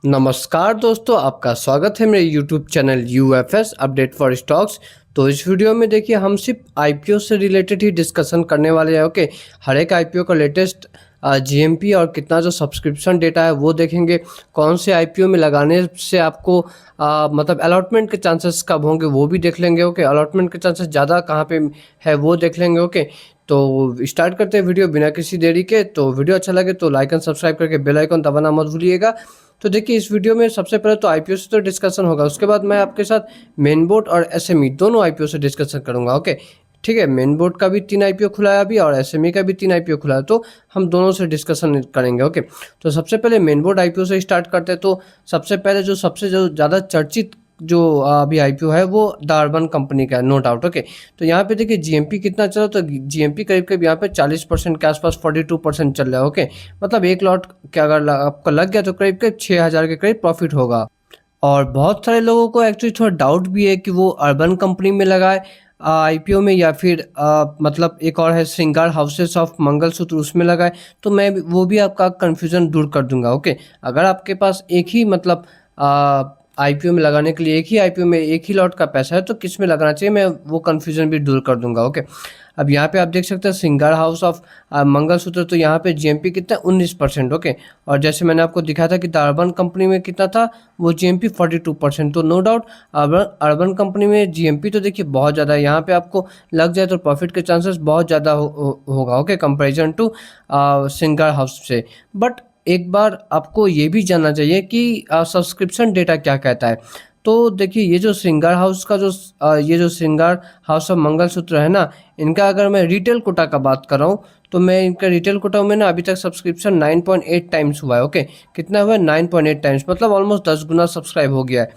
नमस्कार दोस्तों, आपका स्वागत है मेरे YouTube channel UFS update for stocks. तो इस वीडियो में देखिए हम सिर्फ IPO से रिलेटेड ही डिस्कशन करने वाले हैं। ओके, हर एक IPO का लेटेस्ट GMP और कितना जो सब्सक्रिप्शन डेटा है वो देखेंगे। कौन से IPO में लगाने से आपको मतलब अलॉटमेंट के चांसेस कब होंगे वो भी देख लेंगे। ओके, अलॉटमेंट के चांसेस ज़्यादा कहाँ पे है वो देख लेंगे। ओके, तो स्टार्ट करते हैं वीडियो बिना किसी देरी के। तो वीडियो अच्छा लगे तो लाइक एंड सब्सक्राइब करके बेल आइकन दबाना मत भूलिएगा। तो देखिए इस वीडियो में सबसे पहले तो IPO से तो डिस्कशन होगा, उसके बाद मैं आपके साथ मेन बोर्ड और SME दोनों IPO से डिस्कशन करूंगा। ओके ठीक है, मेन बोर्ड का भी 3 IPO खुला है अभी और SME का भी 3 IPO खुला है, तो हम दोनों से डिस्कशन करेंगे। ओके, तो सबसे पहले मेन बोर्ड IPO से स्टार्ट करते हैं। तो सबसे पहले जो ज़्यादा चर्चित जो अभी IPO है वो द अर्बन कंपनी का है, नो डाउट। ओके, तो यहाँ पे देखिए GMP कितना चला, तो GMP करीब करीब यहाँ पे 40% के आसपास 42% चल रहा है। ओके, मतलब एक लॉट के अगर आपका लग गया तो करीब करीब 6,000 के करीब प्रॉफिट होगा। और बहुत सारे लोगों को एक्चुअली थोड़ा डाउट भी है कि वो अर्बन कंपनी में लगाए IPO में या फिर मतलब एक और है श्रृंगार हाउसेस ऑफ मंगलसूत्र उसमें लगाए। तो मैं वो भी आपका कन्फ्यूज़न दूर कर दूंगा। ओके, अगर आपके पास एक ही मतलब IPO में लगाने के लिए एक ही IPO में एक ही लॉट का पैसा है तो किस में लगाना चाहिए, मैं वो कन्फ्यूज़न भी दूर कर दूंगा। ओके, अब यहाँ पे आप देख सकते हैं श्रृंगार हाउस ऑफ मंगलसूत्र, तो यहाँ पे GMP कितना 19%। ओके, और जैसे मैंने आपको दिखाया था कि द अर्बन कंपनी में कितना था वो GMP 42%। तो नो डाउट अर्बन कंपनी में GMP तो देखिए बहुत ज़्यादा है, यहाँ पे आपको लग जाए तो प्रॉफिट के चांसेस बहुत ज़्यादा होगा। ओके, कंपेरिजन टू श्रृंगार हाउस से। बट एक बार आपको ये भी जानना चाहिए कि सब्सक्रिप्शन डेटा क्या कहता है। तो देखिए ये जो श्रृंगार हाउस का ये जो श्रृंगार हाउस ऑफ मंगलसूत्र है ना, इनका अगर मैं रिटेल कोटा का बात कर रहा हूँ तो मैं इनका रिटेल कोटा में ना अभी तक सब्सक्रिप्शन 9.8 टाइम्स हुआ है। ओके, कितना हुआ है 9.8 टाइम्स, मतलब ऑलमोस्ट 10 गुना सब्सक्राइब हो गया है।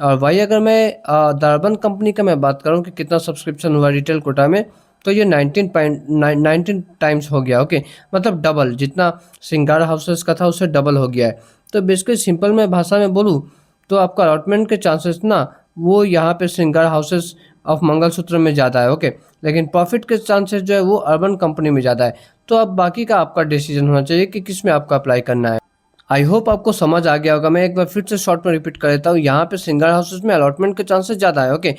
और वही अगर मैं द अर्बन कंपनी का मैं बात करूँ कि कितना सब्सक्रिप्शन हुआ रिटेल कोटा में, तो ये 19 टाइम्स हो गया। ओके, मतलब डबल, जितना श्रृंगार हाउसेस का था उससे डबल हो गया है। तो बेसिकली सिंपल में भाषा में बोलूँ तो आपका अलॉटमेंट के चांसेस ना वो यहाँ पे श्रृंगार हाउसेस ऑफ मंगलसूत्र में ज़्यादा है। ओके, लेकिन प्रॉफिट के चांसेस जो है वो अर्बन कंपनी में ज़्यादा है। तो अब बाकी का आपका डिसीजन होना चाहिए कि किस में आपको अप्लाई करना है। आई होप आपको समझ आ गया होगा। मैं एक बार फिर से शॉर्ट में रिपीट कर देता हूँ। यहाँ पे श्रृंगार हाउसेस में अलॉटमेंट के चांसेस ज़्यादा है। ओके,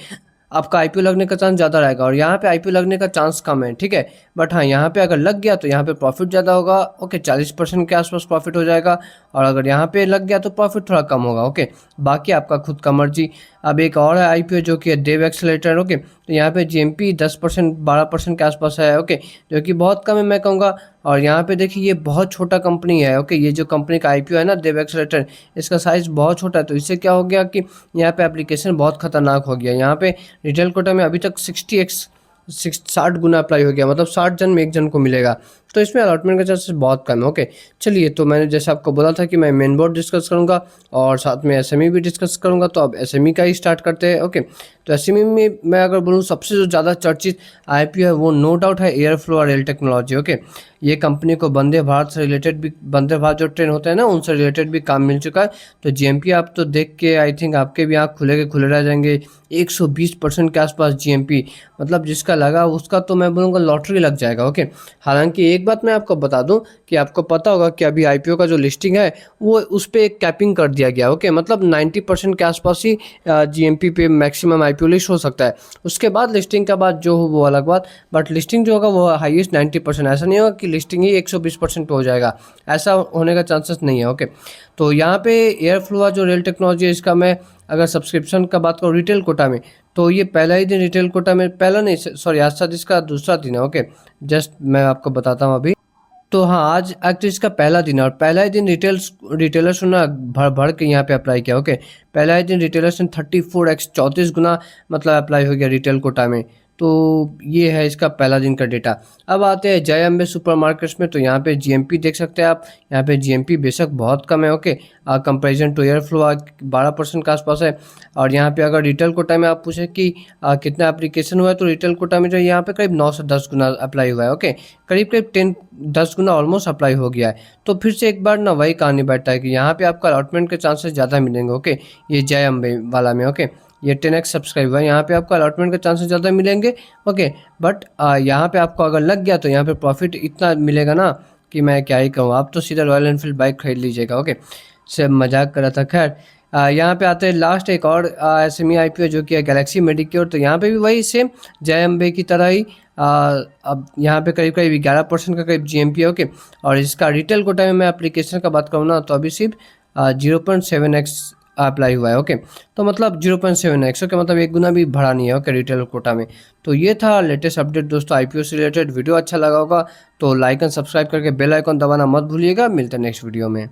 आपका IPO लगने का चांस ज़्यादा रहेगा और यहाँ पे IPO लगने का चांस कम है। ठीक है, बट हाँ यहाँ पे अगर लग गया तो यहाँ पे प्रॉफिट ज़्यादा होगा। ओके, 40% के आसपास प्रॉफिट हो जाएगा, और अगर यहाँ पे लग गया तो प्रॉफिट थोड़ा कम होगा। ओके, बाकी आपका खुद का मर्जी। अब एक और है IPO जो कि है देव एक्सेलेरेटर। ओके, तो यहाँ पे GMP 10% 12% के आसपास है। ओके, जो कि बहुत कम है मैं कहूँगा। और यहाँ पे देखिए ये बहुत छोटा कंपनी है। ओके, ये जो कंपनी का IPO है ना देव एक्सेलेरेटर, इसका साइज़ बहुत छोटा है। तो इससे क्या हो गया कि यहाँ पे एप्लीकेशन बहुत खतरनाक हो गया। यहाँ पे रिटेल कोटा में अभी तक 60 गुना अप्लाई हो गया, मतलब 60 जन में एक जन को मिलेगा। तो इसमें अलॉटमेंट का चांसेस बहुत कम है। ओके, चलिए, तो मैंने जैसे आपको बोला था कि मैं मेन बोर्ड डिस्कस करूंगा और साथ में SME भी डिस्कस करूंगा, तो अब SME का ही स्टार्ट करते हैं। ओके, तो SME में मैं अगर बोलूँ सबसे जो ज़्यादा चर्चित IPO है वो नो डाउट है एयरफ्लो और रेल टेक्नोलॉजी। ओके, ये कंपनी को वंदे भारत से रिलेटेड भी, वंदे भारत जो ट्रेन होते हैं ना उनसे रिलेटेड भी काम मिल चुका है। तो GMP आप तो देख के आई थिंक आपके भी आँख खुले के खुले रह जाएंगे। 120% के आसपास GMP, मतलब जिसका लगा उसका तो मैं बोलूँगा लॉटरी लग जाएगा। ओके, हालांकि एक बात मैं आपको बता दूं कि आपको पता होगा कि अभी IPO का जो लिस्टिंग है वो उस पर एक कैपिंग कर दिया गया। ओके, मतलब 90% के आसपास ही GMP पे मैक्सिमम IPO लिस्ट हो सकता है। उसके बाद लिस्टिंग के बाद जो हो वो अलग बात, बट लिस्टिंग जो होगा वो हाईएस्ट 90%। ऐसा नहीं होगा कि लिस्टिंग ही 120% पे हो जाएगा, ऐसा होने का चांसेस नहीं है। ओके, तो यहाँ पे एयरफ्लो जो रेल टेक्नोलॉजी है, इसका मैं अगर सब्सक्रिप्शन का बात करूँ रिटेल कोटा में, तो ये पहला ही दिन रिटेल कोटा में, पहला नहीं सॉरी आज शायद इसका दूसरा दिन है। ओके, जस्ट मैं आपको बताता हूँ अभी। तो हाँ, आज एक्चुअली इसका पहला दिन है और पहला ही दिन रिटेलर्स ने भर भर के यहाँ पे अप्लाई किया। ओके, पहला ही दिन रिटेलर्स ने 34x 34 गुना मतलब अप्लाई हो गया रिटेल कोटा में। तो ये है इसका पहला दिन का डेटा। अब आते हैं जय अम्बे सुपरमार्केट्स में, तो यहाँ पे GMP देख सकते हैं आप। यहाँ पे GMP बेशक बहुत कम है। ओके, कंपेरिजन टू एयरफ्लो 12% के आसपास है। और यहाँ पे अगर रिटेल कोटा में आप पूछे कि कितना एप्लीकेशन हुआ है, तो रिटेल कोटा में जो यहाँ पे करीब 9 से 10 गुना अप्लाई हुआ है। ओके, करीब करीब 10 गुना ऑलमोस्ट अप्लाई हो गया है। तो फिर से एक बार ना वही कहानी बैठता है कि यहाँ पे आपका अलॉटमेंट के चांसेस ज़्यादा मिलेंगे। ओके, ये जय अम्बे वाला में। ओके, ये 10x सब्सक्राइब है, यहाँ पे आपको अलॉटमेंट के चांसेस ज़्यादा मिलेंगे। ओके, बट यहाँ पे आपको अगर लग गया तो यहाँ पे प्रॉफिट इतना मिलेगा ना कि मैं क्या ही कहूँ, आप तो सीधा रॉयल एनफील्ड बाइक खरीद लीजिएगा। ओके, से मजाक कर रहा था। खैर यहाँ पे आते हैं लास्ट एक और SME IPO जो कि है गैलेक्सी मेडिक्योर। तो यहाँ पे भी वही सेम जय अम्बे की तरह ही अब यहाँ पे करीब करीब 11% का करीब GMP है। ओके, और इसका रिटेल कोटा में मैं एप्लीकेशन का बात करूँ ना तो अभी सिर्फ 0.7x अप्लाई हुआ है। ओके, तो मतलब 0.7x, ओके, मतलब 1 गुना भी बढ़ा नहीं है। ओके, रिटेल कोटा में। तो ये था लेटेस्ट अपडेट दोस्तों IPO से रिलेटेड। वीडियो अच्छा लगा होगा तो लाइक एंड सब्सक्राइब करके बेल आइकन दबाना मत भूलिएगा। मिलते हैं नेक्स्ट वीडियो में।